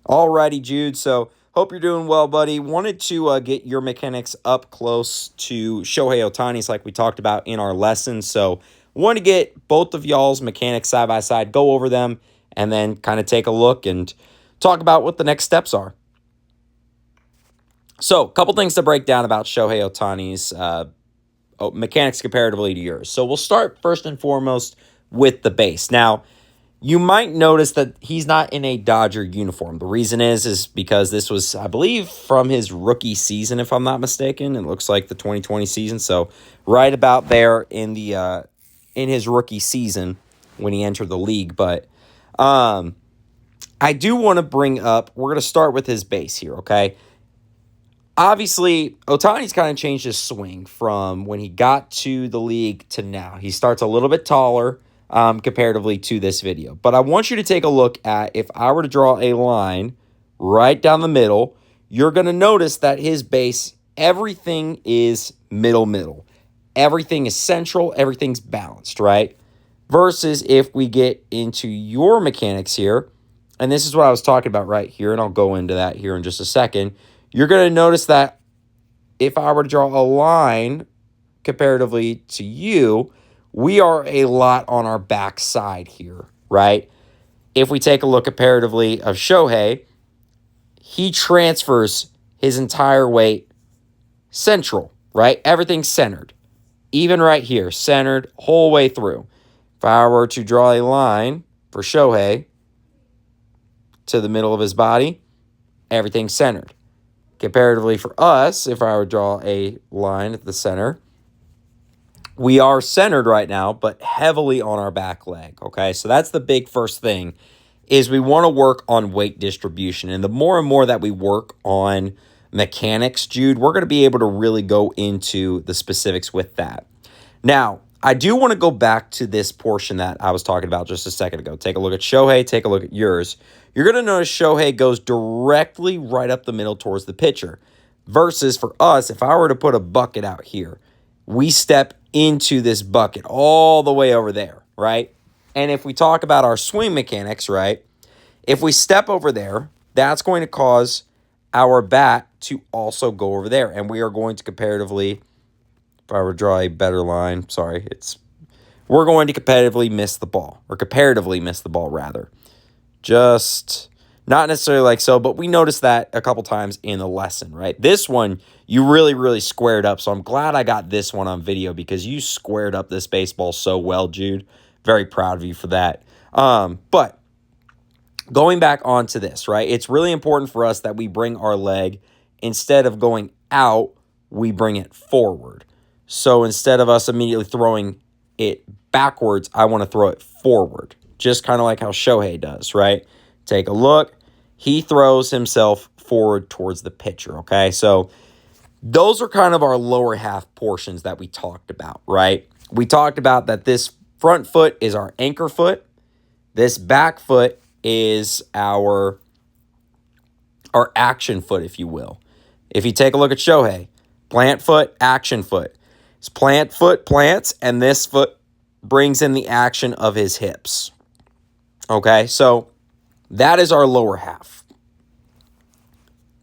Alrighty, Jude. So, hope you're doing well, buddy. Wanted to get your mechanics up close to Shohei Ohtani's like we talked about in our lesson. So, want to get both of y'all's mechanics side by side, go over them, and then kind of take a look and talk about what the next steps are. So, a couple things to break down about Shohei Ohtani's mechanics comparatively to yours. So, we'll start first and foremost with the base. Now, you might notice that he's not in a Dodger uniform. The reason is because this was, I believe, from his rookie season, if I'm not mistaken. It looks like the 2020 season, so right about there in the in his rookie season when he entered the league. But I do want to bring up. We're going to start with his base here, okay? Obviously, Ohtani's kind of changed his swing from when he got to the league to now. He starts a little bit taller comparatively to this video. But I want you to take a look at, if I were to draw a line right down the middle, you're going to notice that his base, everything is middle. Everything is central. Everything's balanced, right? Versus if we get into your mechanics here, and this is what I was talking about right here, and I'll go into that here in just a second. You're going to notice that if I were to draw a line comparatively to you, we are a lot on our back side here, right? If we take a look comparatively of Shohei, he transfers his entire weight central, right? Everything's centered. Even right here, centered whole way through. If I were to draw a line for Shohei to the middle of his body, everything's centered. Comparatively for us, if I were to draw a line at the center, we are centered right now, but heavily on our back leg, okay? So that's the big first thing, is we want to work on weight distribution. And the more and more that we work on mechanics, Jude, we're going to be able to really go into the specifics with that. Now, I do want to go back to this portion that I was talking about just a second ago. Take a look at Shohei, take a look at yours. You're going to notice Shohei goes directly right up the middle towards the pitcher. Versus for us, if I were to put a bucket out here, we step into this bucket all the way over there, right? And if we talk about our swing mechanics, right, if we step over there, that's going to cause our bat to also go over there. And we are going to comparatively, if I were to draw a better line, we're going to comparatively miss the ball, or comparatively miss the ball, rather. Just not necessarily like so, but we noticed that a couple times in the lesson, right? This one, you really squared up, so I'm glad I got this one on video because you squared up this baseball so well, Jude. Very proud of you for that. But going back onto this, right? It's really important for us that we bring our leg, instead of going out, we bring it forward. So instead of us immediately throwing it backwards, I want to throw it forward. Just kind of like how Shohei does, right? Take a look. He throws himself forward towards the pitcher, okay? So those are kind of our lower half portions that we talked about, right? We talked about that this front foot is our anchor foot. This back foot is our action foot, if you will. If you take a look at Shohei, plant foot, action foot. His plant foot plants, and this foot brings in the action of his hips. Okay, so that is our lower half.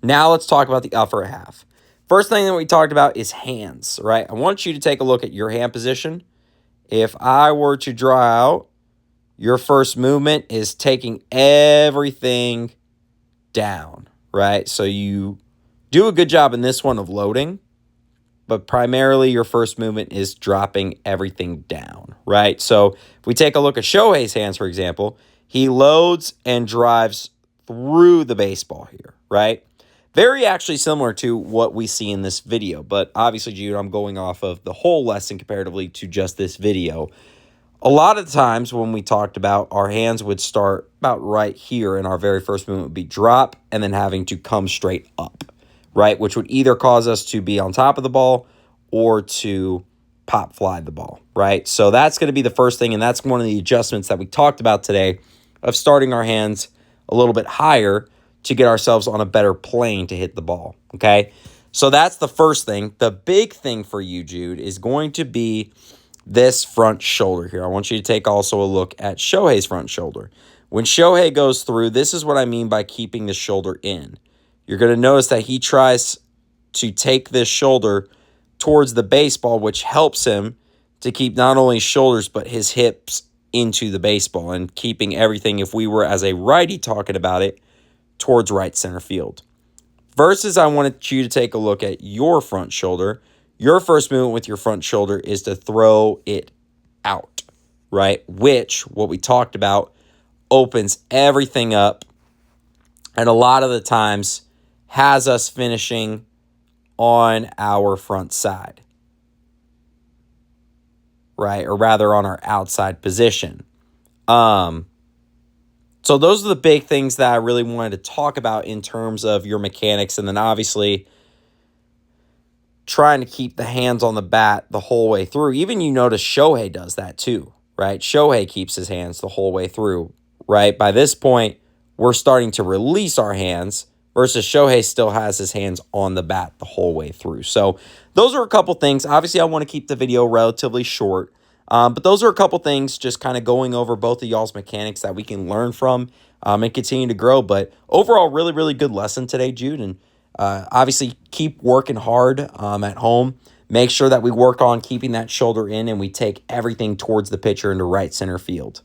Now let's talk about the upper half. First thing that we talked about is hands, right? I want you to take a look at your hand position. If I were to draw out, your first movement is taking everything down, right? So you do a good job in this one of loading, but primarily your first movement is dropping everything down, right? So if we take a look at Shohei's hands, for example, he loads and drives through the baseball here, right? Very actually similar to what we see in this video, but obviously, Jude, I'm going off of the whole lesson comparatively to just this video. A lot of times when we talked about, our hands would start about right here, and our very first movement would be drop and then having to come straight up, right? Which would either cause us to be on top of the ball or to pop fly the ball, right? So that's going to be the first thing, and that's one of the adjustments that we talked about today, of starting our hands a little bit higher to get ourselves on a better plane to hit the ball, okay? So that's the first thing. The big thing for you, Jude, is going to be this front shoulder here. I want you to take also a look at Shohei's front shoulder. When Shohei goes through, this is what I mean by keeping the shoulder in. You're going to notice that he tries to take this shoulder towards the baseball, which helps him to keep not only his shoulders but his hips into the baseball and keeping everything, if we were as a righty talking about it, towards right center field. Versus, I wanted you to take a look at your front shoulder. Your first movement with your front shoulder is to throw it out, right? Which, what we talked about, opens everything up and a lot of the times has us finishing on our front side, right? Or rather on our outside position. So those are the big things that I really wanted to talk about in terms of your mechanics. And then obviously trying to keep the hands on the bat the whole way through. Even you notice Shohei does that too, right? Shohei keeps his hands the whole way through, right? By this point, we're starting to release our hands versus Shohei still has his hands on the bat the whole way through. So those are a couple things. Obviously, I want to keep the video relatively short, but those are a couple things just kind of going over both of y'all's mechanics that we can learn from and continue to grow. But overall, really, really good lesson today, Jude. And obviously, keep working hard at home. Make sure that we work on keeping that shoulder in and we take everything towards the pitcher into right center field.